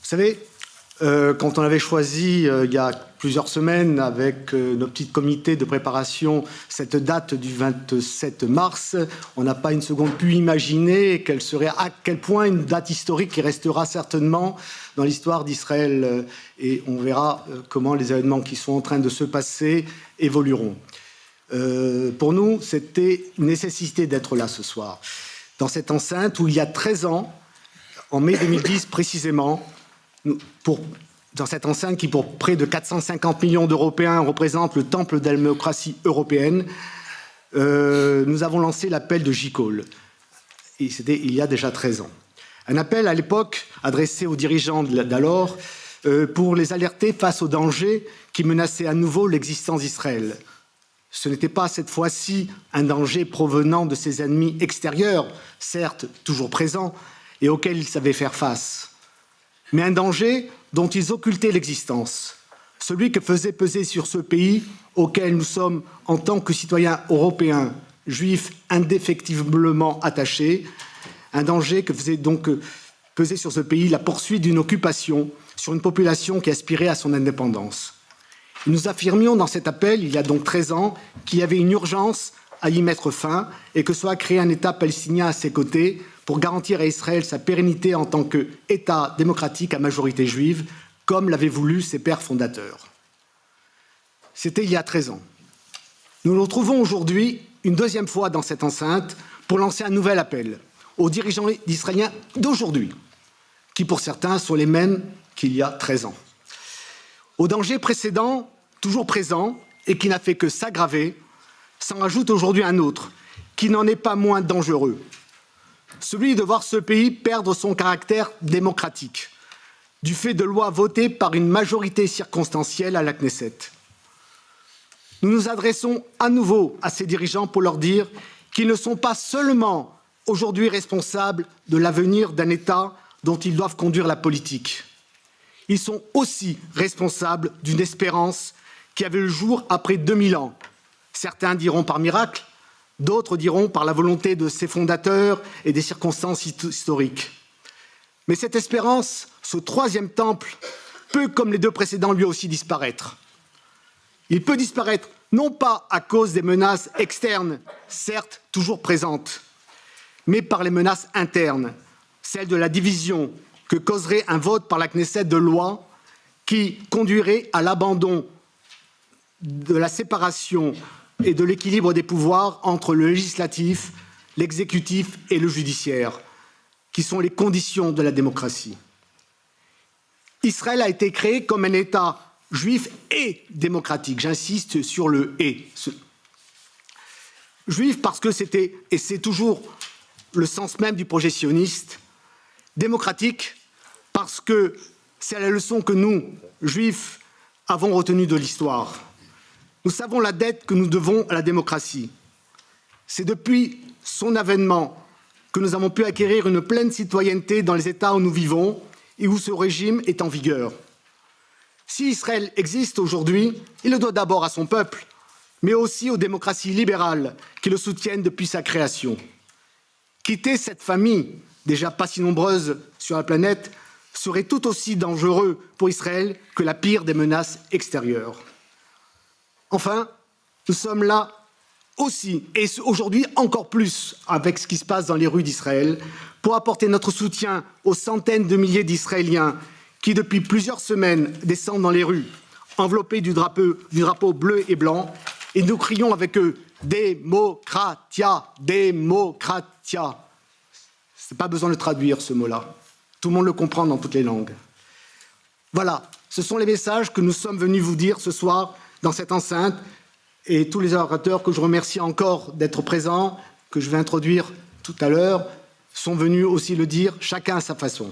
Vous savez, quand on avait choisi il y a plusieurs semaines avec nos petits comités de préparation cette date du 27 mars, on n'a pas une seconde pu imaginer qu'elle serait à quel point une date historique qui restera certainement dans l'histoire d'Israël, et on verra comment les événements qui sont en train de se passer évolueront. Pour nous, c'était une nécessité d'être là ce soir, dans cette enceinte où il y a 13 ans, en mai 2010 précisément, dans cette enceinte qui, pour près de 450 millions d'Européens, représente le temple de la démocratie européenne, nous avons lancé l'appel de J-Call. Et c'était il y a déjà 13 ans. Un appel à l'époque adressé aux dirigeants d'alors pour les alerter face aux dangers qui menaçaient à nouveau l'existence d'Israël. Ce n'était pas cette fois-ci un danger provenant de ses ennemis extérieurs, certes toujours présents, et auxquels ils savaient faire face, mais un danger dont ils occultaient l'existence, celui que faisait peser sur ce pays auquel nous sommes, en tant que citoyens européens, juifs indéfectiblement attachés, un danger que faisait donc peser sur ce pays la poursuite d'une occupation sur une population qui aspirait à son indépendance. Nous affirmions dans cet appel, il y a donc 13 ans, qu'il y avait une urgence à y mettre fin et que soit créé un État palestinien à ses côtés pour garantir à Israël sa pérennité en tant qu'État démocratique à majorité juive, comme l'avaient voulu ses pères fondateurs. C'était il y a 13 ans. Nous nous retrouvons aujourd'hui, une deuxième fois dans cette enceinte, pour lancer un nouvel appel aux dirigeants israéliens d'aujourd'hui, qui pour certains sont les mêmes qu'il y a 13 ans. Au danger précédent, toujours présent, et qui n'a fait que s'aggraver, s'en rajoute aujourd'hui un autre, qui n'en est pas moins dangereux. Celui de voir ce pays perdre son caractère démocratique, du fait de lois votées par une majorité circonstancielle à la Knesset. Nous nous adressons à nouveau à ces dirigeants pour leur dire qu'ils ne sont pas seulement aujourd'hui responsables de l'avenir d'un État dont ils doivent conduire la politique. Ils sont aussi responsables d'une espérance qui avait le jour après 2000 ans. Certains diront par miracle, d'autres diront par la volonté de ses fondateurs et des circonstances historiques. Mais cette espérance, ce troisième temple, peut, comme les deux précédents, lui aussi disparaître. Il peut disparaître non pas à cause des menaces externes, certes toujours présentes, mais par les menaces internes, celles de la division que causerait un vote par la Knesset de loi qui conduirait à l'abandon de la séparation et de l'équilibre des pouvoirs entre le législatif, l'exécutif et le judiciaire, qui sont les conditions de la démocratie. Israël a été créé comme un État juif et démocratique. J'insiste sur le « et ». Juif parce que c'était, et c'est toujours le sens même du projet sioniste, démocratique parce que c'est la leçon que nous, juifs, avons retenue de l'histoire. Nous savons la dette que nous devons à la démocratie. C'est depuis son avènement que nous avons pu acquérir une pleine citoyenneté dans les États où nous vivons et où ce régime est en vigueur. Si Israël existe aujourd'hui, il le doit d'abord à son peuple, mais aussi aux démocraties libérales qui le soutiennent depuis sa création. Quitter cette famille, déjà pas si nombreuse sur la planète, serait tout aussi dangereux pour Israël que la pire des menaces extérieures. Enfin, nous sommes là aussi, et aujourd'hui encore plus avec ce qui se passe dans les rues d'Israël, pour apporter notre soutien aux centaines de milliers d'Israéliens qui, depuis plusieurs semaines, descendent dans les rues, enveloppés du drapeau bleu et blanc, et nous crions avec eux « Démocratia, démocratia ». Ce n'est pas besoin de traduire ce mot-là. Tout le monde le comprend dans toutes les langues. Voilà, ce sont les messages que nous sommes venus vous dire ce soir dans cette enceinte, et tous les orateurs que je remercie encore d'être présents, que je vais introduire tout à l'heure, sont venus aussi le dire, chacun à sa façon.